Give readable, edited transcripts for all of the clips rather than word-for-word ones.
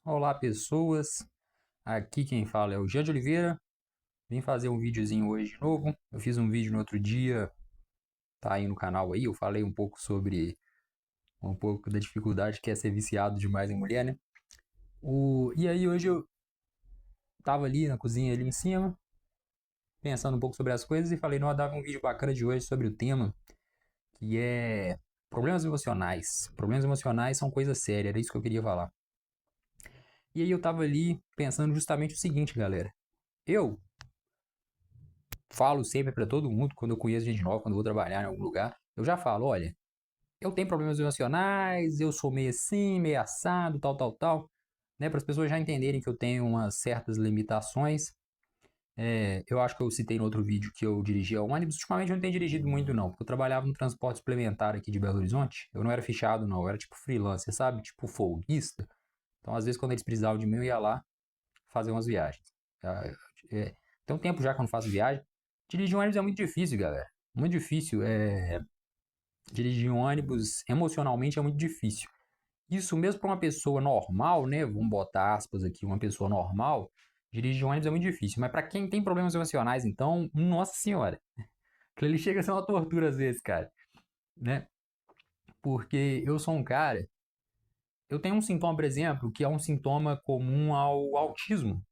Olá, pessoas. Aqui quem fala é o Jean de Oliveira. Vim fazer um videozinho hoje de novo. Eu fiz um vídeo no outro dia, tá aí no canal aí. Eu falei um pouco sobre um pouco da dificuldade que é ser viciado demais em mulher, né? E aí hoje eu tava ali na cozinha ali em cima, pensando um pouco sobre as coisas e falei, não, eu dava um vídeo bacana de hoje sobre o tema, que é problemas emocionais. Problemas emocionais são coisa séria, era isso que eu queria falar. E aí eu tava ali pensando justamente o seguinte, galera. Eu falo sempre pra todo mundo, quando eu conheço gente nova, quando eu vou trabalhar em algum lugar, eu já falo, olha, eu tenho problemas emocionais, eu sou meio assim, meio assado, tal, né, para as pessoas já entenderem que eu tenho umas certas limitações. Eu acho que eu citei no outro vídeo que eu dirigia ônibus, ultimamente eu não tenho dirigido muito não, porque eu trabalhava no transporte suplementar aqui de Belo Horizonte, eu não era fichado não, eu era tipo freelancer, sabe, tipo folguista. Então às vezes quando eles precisavam de mim eu ia lá fazer umas viagens. Ah, tem um tempo já que eu não faço viagem. Dirigir um ônibus é muito difícil, galera. Muito difícil. Dirigir um ônibus emocionalmente é muito difícil. Isso mesmo para uma pessoa normal, né? Vamos botar aspas aqui, uma pessoa normal, dirigir um ônibus é muito difícil. Mas para quem tem problemas emocionais, então, nossa senhora. Aquilo ali chega a ser uma tortura às vezes, cara. Né? Porque eu sou um cara. Eu tenho um sintoma, por exemplo, que é um sintoma comum ao autismo.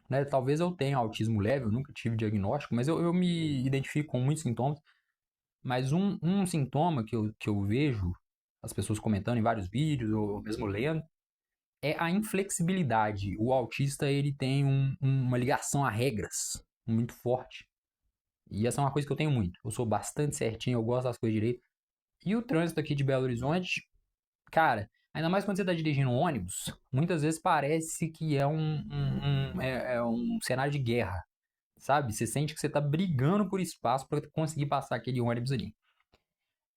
Né? Talvez eu tenha autismo leve, eu nunca tive diagnóstico, mas eu me identifico com muitos sintomas. Mas um sintoma que eu vejo as pessoas comentando em vários vídeos, ou mesmo lendo, é a inflexibilidade. O autista ele tem uma ligação a regras muito forte. E essa é uma coisa que eu tenho muito. Eu sou bastante certinho, eu gosto das coisas direito. E o trânsito aqui de Belo Horizonte, cara, ainda mais quando você está dirigindo um ônibus, muitas vezes parece que é um cenário de guerra, sabe? Você sente que você está brigando por espaço para conseguir passar aquele ônibus ali.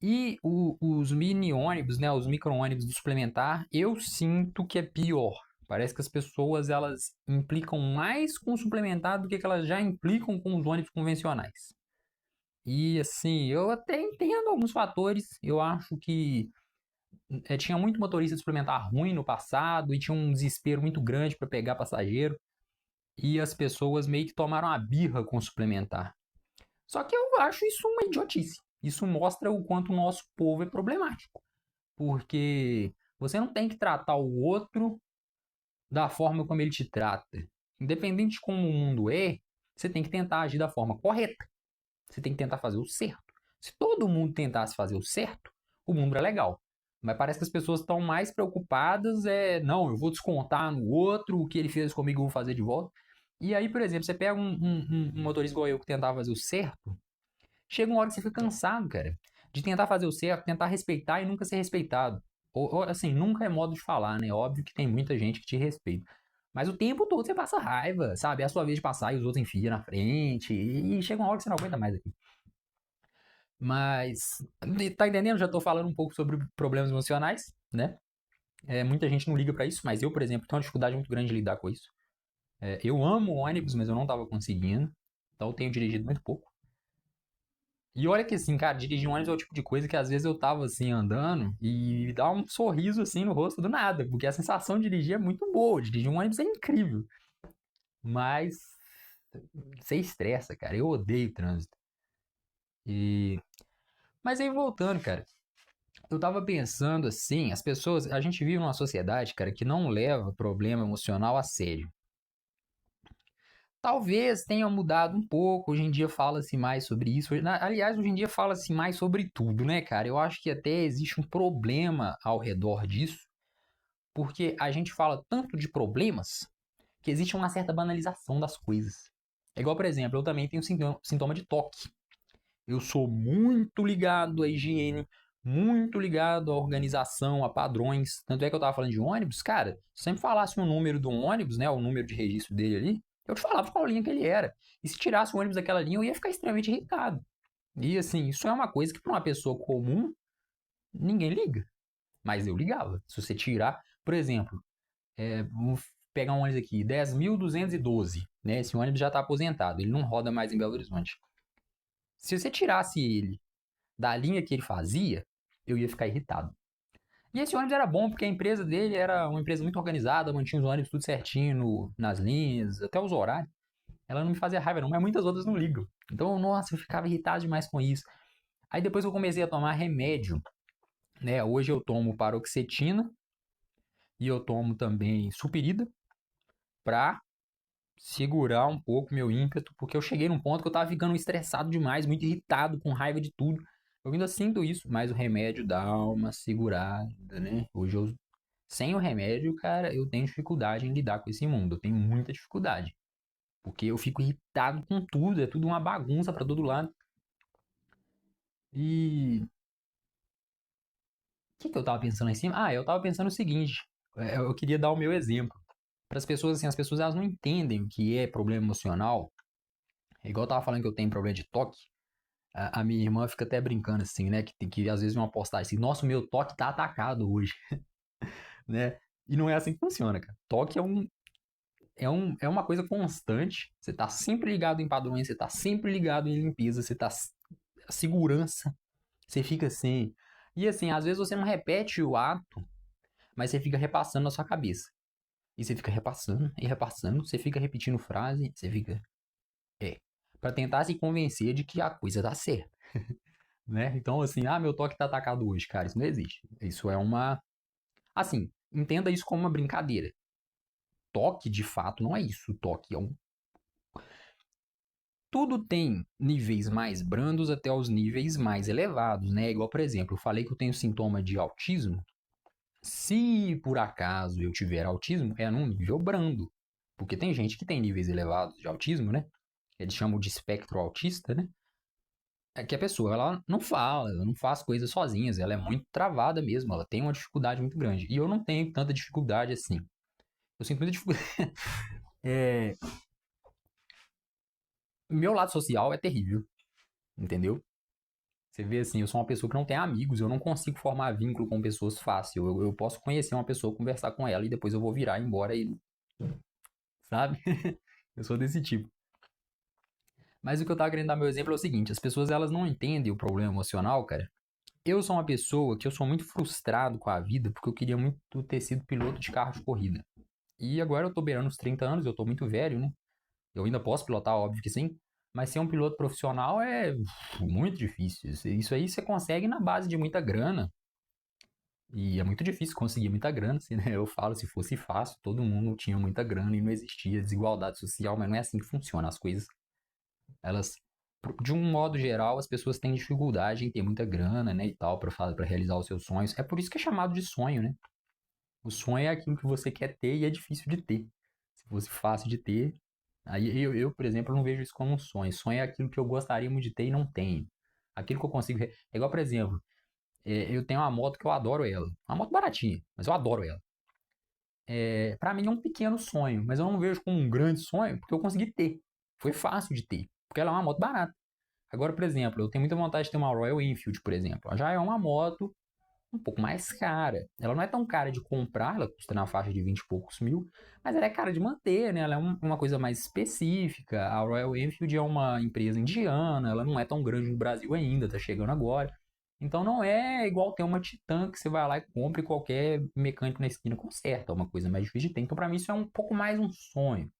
E os mini ônibus, né, os micro ônibus do suplementar, eu sinto que é pior. Parece que as pessoas elas implicam mais com o suplementar do que elas já implicam com os ônibus convencionais. E assim, eu até entendo alguns fatores. Eu acho que tinha muito motorista de suplementar ruim no passado e tinha um desespero muito grande para pegar passageiro. E as pessoas meio que tomaram a birra com o suplementar. Só que eu acho isso uma idiotice. Isso mostra o quanto o nosso povo é problemático. Porque você não tem que tratar o outro da forma como ele te trata. Independente de como o mundo é, você tem que tentar agir da forma correta. Você tem que tentar fazer o certo. Se todo mundo tentasse fazer o certo, o mundo é legal. Mas parece que as pessoas estão mais preocupadas não, eu vou descontar no outro, o que ele fez comigo eu vou fazer de volta. E aí, por exemplo, você pega um motorista igual eu que tentava fazer o certo, chega uma hora que você fica cansado, cara, de tentar fazer o certo, tentar respeitar e nunca ser respeitado. Ou, assim, nunca é modo de falar, né? Óbvio que tem muita gente que te respeita. Mas o tempo todo você passa raiva, sabe? É a sua vez de passar e os outros enfiam na frente. E chega uma hora que você não aguenta mais aqui. Mas, tá entendendo? Já tô falando um pouco sobre problemas emocionais, né? Muita gente não liga pra isso, mas eu, por exemplo, tenho uma dificuldade muito grande de lidar com isso. Eu amo ônibus, mas eu não tava conseguindo. Então eu tenho dirigido muito pouco. E olha que assim, cara, dirigir um ônibus é o tipo de coisa que às vezes eu tava assim andando e dá um sorriso assim no rosto do nada, porque a sensação de dirigir é muito boa, dirigir um ônibus é incrível. Mas você estressa, cara. Eu odeio trânsito. E mas aí voltando, cara, eu tava pensando assim, as pessoas, a gente vive numa sociedade, cara, que não leva problema emocional a sério. Talvez tenha mudado um pouco, hoje em dia fala-se mais sobre isso. Aliás, hoje em dia fala-se mais sobre tudo, né, cara? Eu acho que até existe um problema ao redor disso, porque a gente fala tanto de problemas que existe uma certa banalização das coisas. É igual, por exemplo, eu também tenho sintoma de toque. Eu sou muito ligado à higiene, muito ligado à organização, a padrões. Tanto é que eu tava falando de ônibus, cara, se sempre falasse o número do ônibus, né, o número de registro dele ali, eu te falava qual linha que ele era. E se tirasse o ônibus daquela linha, eu ia ficar extremamente irritado. E assim, isso é uma coisa que para uma pessoa comum, ninguém liga. Mas eu ligava. Se você tirar, por exemplo, vamos pegar um ônibus aqui, 10.212, né? Esse ônibus já está aposentado, ele não roda mais em Belo Horizonte. Se você tirasse ele da linha que ele fazia, eu ia ficar irritado. E esse ônibus era bom porque a empresa dele era uma empresa muito organizada, mantinha os ônibus tudo certinho nas linhas, até os horários. Ela não me fazia raiva não, mas muitas outras não ligam. Então, nossa, eu ficava irritado demais com isso. Aí depois que eu comecei a tomar remédio, né? Hoje eu tomo paroxetina e eu tomo também supirida pra segurar um pouco meu ímpeto, porque eu cheguei num ponto que eu tava ficando estressado demais, muito irritado, com raiva de tudo. Eu ainda sinto isso, mas o remédio dá uma segurada, né? Hoje eu, sem o remédio, cara, eu tenho dificuldade em lidar com esse mundo. Eu tenho muita dificuldade. Porque eu fico irritado com tudo, é tudo uma bagunça pra todo lado. E o que eu tava pensando lá em cima? Ah, eu tava pensando o seguinte, eu queria dar o meu exemplo. Para as pessoas, assim, as pessoas elas não entendem o que é problema emocional. É igual eu tava falando que eu tenho problema de toque. A minha irmã fica até brincando assim, né? Que às vezes uma postagem assim, nossa, o meu toque tá atacado hoje, né? E não é assim que funciona, cara. Toque é uma coisa constante. Você tá sempre ligado em padrões, você tá sempre ligado em limpeza, você tá. Segurança. Você fica assim. E assim, às vezes você não repete o ato, mas você fica repassando na sua cabeça. E você fica repassando e repassando, você fica repetindo frase, você fica. É. Pra tentar se convencer de que a coisa tá certa, né? Então, assim, ah, meu toque tá atacado hoje, cara, isso não existe. Isso é uma. Assim, entenda isso como uma brincadeira. Toque, de fato, não é isso. Toque é um. Tudo tem níveis mais brandos até os níveis mais elevados, né? Igual, por exemplo, eu falei que eu tenho sintoma de autismo. Se por acaso eu tiver autismo, é num nível brando. Porque tem gente que tem níveis elevados de autismo, né? Eles chamam de espectro autista, né? É que a pessoa, ela não fala, ela não faz coisas sozinhas, ela é muito travada mesmo, ela tem uma dificuldade muito grande. E eu não tenho tanta dificuldade assim. Eu sinto muita dificuldade. É... Meu lado social é terrível, entendeu? Você vê assim, eu sou uma pessoa que não tem amigos, eu não consigo formar vínculo com pessoas fácil. Eu posso conhecer uma pessoa, conversar com ela e depois eu vou virar embora e. Sabe? Eu sou desse tipo. Mas o que eu tava querendo dar meu exemplo é o seguinte: as pessoas elas não entendem o problema emocional, cara. Eu sou uma pessoa que eu sou muito frustrado com a vida porque eu queria muito ter sido piloto de carro de corrida. E agora eu tô beirando os 30 anos, eu tô muito velho, né? Eu ainda posso pilotar, óbvio que sim. Mas ser um piloto profissional é muito difícil. Isso aí você consegue na base de muita grana. E é muito difícil conseguir muita grana, assim, né? Eu falo, se fosse fácil, todo mundo tinha muita grana e não existia desigualdade social, mas não é assim que funciona. As coisas, elas, de um modo geral, as pessoas têm dificuldade em ter muita grana, né, e tal, para realizar os seus sonhos. É por isso que é chamado de sonho, né? O sonho é aquilo que você quer ter e é difícil de ter. Se fosse fácil de ter, aí por exemplo, não vejo isso como um sonho. Sonho é aquilo que eu gostaria muito de ter e não tenho. Aquilo que eu consigo. É igual, por exemplo, eu tenho uma moto que eu adoro ela. Uma moto baratinha, mas eu adoro ela. Para mim é um pequeno sonho, mas eu não vejo como um grande sonho porque eu consegui ter. Foi fácil de ter, porque ela é uma moto barata. Agora, por exemplo, eu tenho muita vontade de ter uma Royal Enfield, por exemplo. Ela já é uma moto um pouco mais cara. Ela não é tão cara de comprar, ela custa na faixa de 20 e poucos mil, mas ela é cara de manter, né? Ela é uma coisa mais específica. A Royal Enfield é uma empresa indiana, ela não é tão grande no Brasil ainda, tá chegando agora. Então não é igual ter uma Titan que você vai lá e compra e qualquer mecânico na esquina conserta. É uma coisa mais difícil de ter. Então, para mim, isso é um pouco mais um sonho.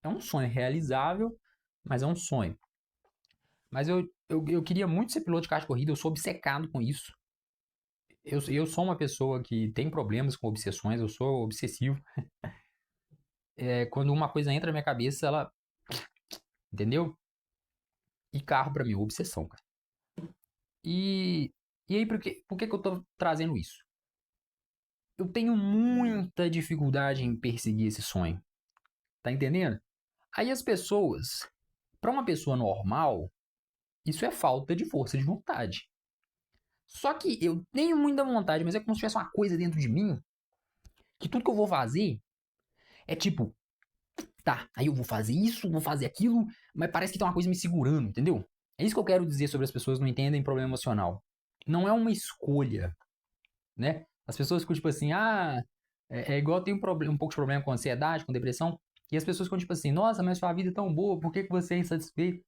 É um sonho realizável, mas é um sonho. Mas eu queria muito ser piloto de carro de corrida, eu sou obcecado com isso. Eu sou uma pessoa que tem problemas com obsessões, eu sou obsessivo. Quando uma coisa entra na minha cabeça, ela. Entendeu? E carro pra mim é obsessão, cara. E, e aí, por que eu tô trazendo isso? Eu tenho muita dificuldade em perseguir esse sonho. Tá entendendo? Aí as pessoas, pra uma pessoa normal, isso é falta de força de vontade. Só que eu tenho muita vontade, mas é como se tivesse uma coisa dentro de mim que tudo que eu vou fazer é tipo, tá, aí eu vou fazer isso, vou fazer aquilo, mas parece que tem uma coisa me segurando, entendeu? É isso que eu quero dizer sobre as pessoas que não entendem problema emocional. Não é uma escolha, né? As pessoas ficam tipo assim, é igual eu tenho um pouco de problema com ansiedade, com depressão, e as pessoas ficam tipo assim, nossa, mas sua vida é tão boa, por que, que você é insatisfeito?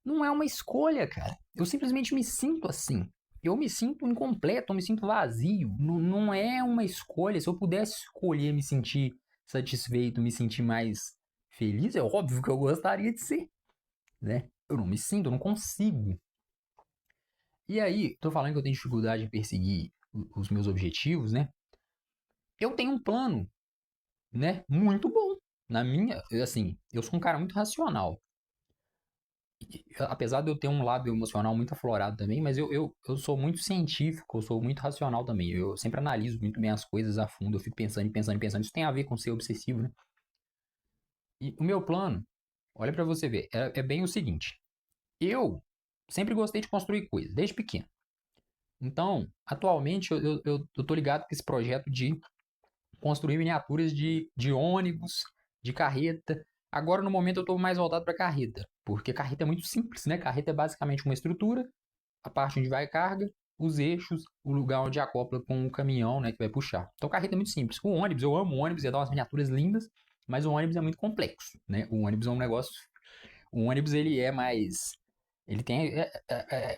Não é uma escolha, cara. Eu simplesmente me sinto assim. eu me sinto incompleto, eu me sinto vazio. Não é uma escolha. Se eu pudesse escolher me sentir satisfeito, me sentir mais feliz, é óbvio que eu gostaria de ser, né? Eu não me sinto, eu não consigo. E aí, tô falando que eu tenho dificuldade em perseguir os meus objetivos, né? Eu tenho um plano, né? Muito bom. Na minha, assim, eu sou um cara muito racional. Apesar de eu ter um lado emocional muito aflorado também, mas eu sou muito científico, eu sou muito racional também. Eu sempre analiso muito bem as coisas a fundo, eu fico pensando e pensando e pensando. Isso tem a ver com ser obsessivo, né? E o meu plano, olha pra você ver, é bem o seguinte. Eu sempre gostei de construir coisas, desde pequeno. Então, atualmente, eu tô ligado com esse projeto de construir miniaturas de ônibus, de carreta. Agora, no momento, eu estou mais voltado para carreta, porque carreta é muito simples, né? Carreta é basicamente uma estrutura, a parte onde vai a carga, os eixos, o lugar onde acopla com o caminhão, né, que vai puxar. Então, carreta é muito simples. O ônibus, eu amo o ônibus, ia dar umas miniaturas lindas, mas o ônibus é muito complexo, né? O ônibus é um negócio... O ônibus, ele é mais... Ele tem...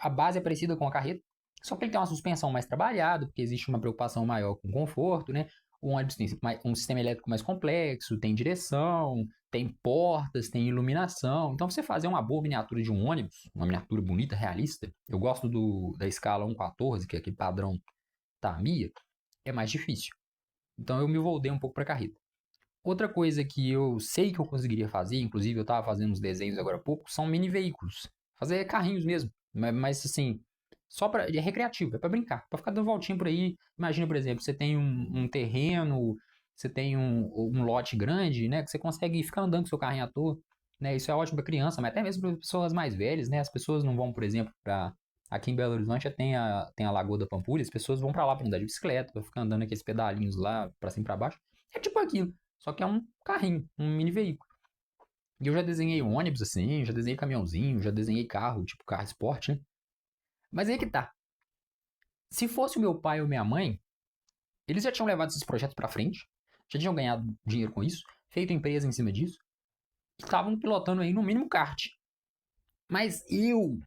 a base é parecida com a carreta, só que ele tem uma suspensão mais trabalhada, porque existe uma preocupação maior com o conforto, né? O ônibus tem um sistema elétrico mais complexo, tem direção, tem portas, tem iluminação. Então, você fazer uma boa miniatura de um ônibus, uma miniatura bonita, realista, eu gosto da escala 1:14, que é aquele padrão Tamiya, é mais difícil. Então, eu me voltei um pouco para carreta. Outra coisa que eu sei que eu conseguiria fazer, inclusive eu estava fazendo uns desenhos agora há pouco, são mini veículos. Fazer carrinhos mesmo. Mas assim, só para é recreativo, é para brincar, para ficar dando voltinha por aí. Imagina, por exemplo, você tem um terreno, você tem um lote grande, né? Que você consegue ficar andando com seu carrinho à toa. Né, isso é ótimo para criança, mas até mesmo para pessoas mais velhas, né? As pessoas não vão, por exemplo, para. Aqui em Belo Horizonte tem a Lagoa da Pampulha, as pessoas vão para lá para andar de bicicleta, para ficar andando aqueles pedalinhos lá, para cima e para baixo. É tipo aquilo. Só que é um carrinho, um mini veículo. E eu já desenhei ônibus assim, já desenhei caminhãozinho, já desenhei carro, tipo carro esporte, né? Mas aí que tá. Se fosse o meu pai ou minha mãe, eles já tinham levado esses projetos pra frente, já tinham ganhado dinheiro com isso, feito empresa em cima disso, e estavam pilotando aí no mínimo kart. Mas eu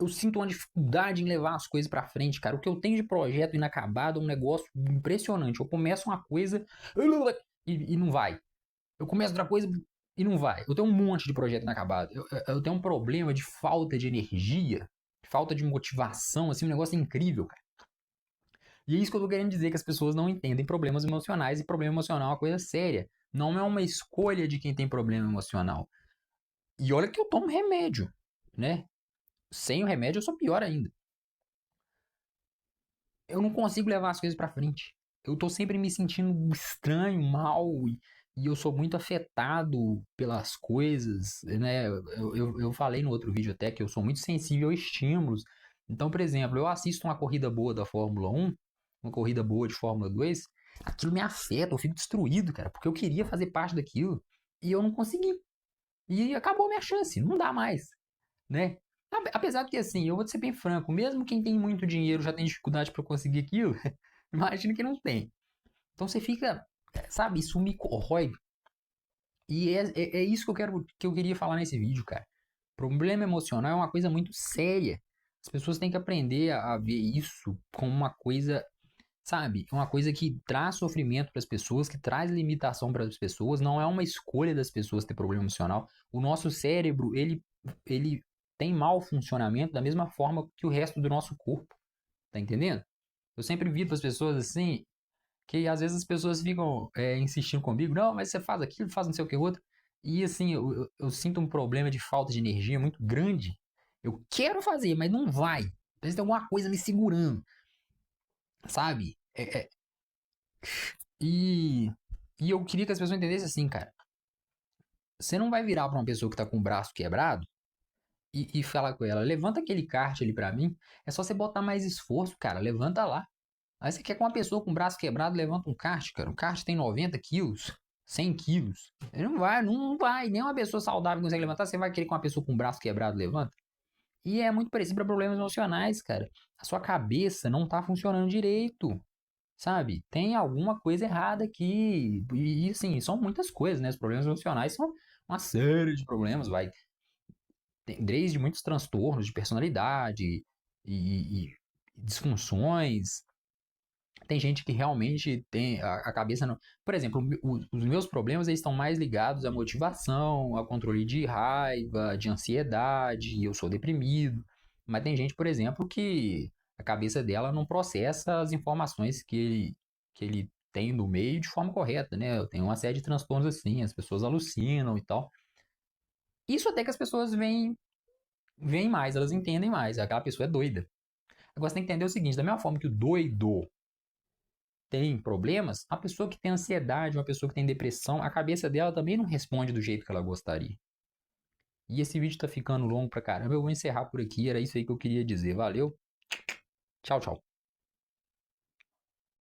sinto uma dificuldade em levar as coisas pra frente, cara. O que eu tenho de projeto inacabado é um negócio impressionante. Eu começo uma coisa e não vai. Eu começo outra coisa e não vai. Eu tenho um monte de projeto inacabado. Eu tenho um problema de falta de energia, falta de motivação, assim, um negócio incrível, cara. E é isso que eu tô querendo dizer, que as pessoas não entendem problemas emocionais, e problema emocional é uma coisa séria. Não é uma escolha de quem tem problema emocional. E olha que eu tomo remédio, né? Sem o remédio eu sou pior ainda. Eu não consigo levar as coisas pra frente. Eu tô sempre me sentindo estranho, mal, e eu sou muito afetado pelas coisas, né? Eu falei no outro vídeo até que eu sou muito sensível a estímulos. Então, por exemplo, eu assisto uma corrida boa da Fórmula 1, uma corrida boa de Fórmula 2, aquilo me afeta, eu fico destruído, cara, porque eu queria fazer parte daquilo e eu não consegui. E acabou a minha chance, não dá mais, né? Apesar de que, assim, eu vou ser bem franco, mesmo quem tem muito dinheiro já tem dificuldade para conseguir aquilo, imagina quem não tem. Então você fica, sabe, isso me corrói. E é isso que eu queria falar nesse vídeo, cara. Problema emocional é uma coisa muito séria. As pessoas têm que aprender a ver isso como uma coisa, sabe, uma coisa que traz sofrimento para as pessoas, que traz limitação para as pessoas. Não é uma escolha das pessoas ter problema emocional. O nosso cérebro, ele tem mau funcionamento da mesma forma que o resto do nosso corpo. Tá entendendo? Eu sempre vi para as pessoas assim, que às vezes as pessoas ficam insistindo comigo, não, mas você faz aquilo, faz não sei o que outro. E assim, eu sinto um problema de falta de energia muito grande. Eu quero fazer, mas não vai. Parece que tem alguma coisa me segurando, sabe? E, e eu queria que as pessoas entendessem assim, cara. Você não vai virar pra uma pessoa que tá com o braço quebrado e falar com ela, levanta aquele kart ali pra mim. É só você botar mais esforço, cara. Levanta lá. Aí você quer que uma pessoa com o braço quebrado levanta um kart, cara. Um kart tem 90 quilos, 100 quilos. Ele não vai, não vai. Nem uma pessoa saudável consegue levantar. Você vai querer que uma pessoa com o braço quebrado levanta? E é muito parecido para problemas emocionais, cara. A sua cabeça não tá funcionando direito, sabe? Tem alguma coisa errada aqui. E assim, são muitas coisas, né? Os problemas emocionais são uma série de problemas, vai. Tem desde muitos transtornos de personalidade e disfunções. Tem gente que realmente tem a cabeça não. Por exemplo, os meus problemas eles estão mais ligados à motivação, ao controle de raiva, de ansiedade, eu sou deprimido. Mas tem gente, por exemplo, que a cabeça dela não processa as informações que ele tem do meio de forma correta, né? Eu tenho uma série de transtornos assim, as pessoas alucinam e tal. Isso até que as pessoas veem mais, elas entendem mais. Aquela pessoa é doida. Agora você tem que entender o seguinte: da mesma forma que o doido tem problemas, a pessoa que tem ansiedade, uma pessoa que tem depressão, a cabeça dela também não responde do jeito que ela gostaria. E esse vídeo tá ficando longo pra caramba, eu vou encerrar por aqui, era isso aí que eu queria dizer. Valeu, tchau, tchau.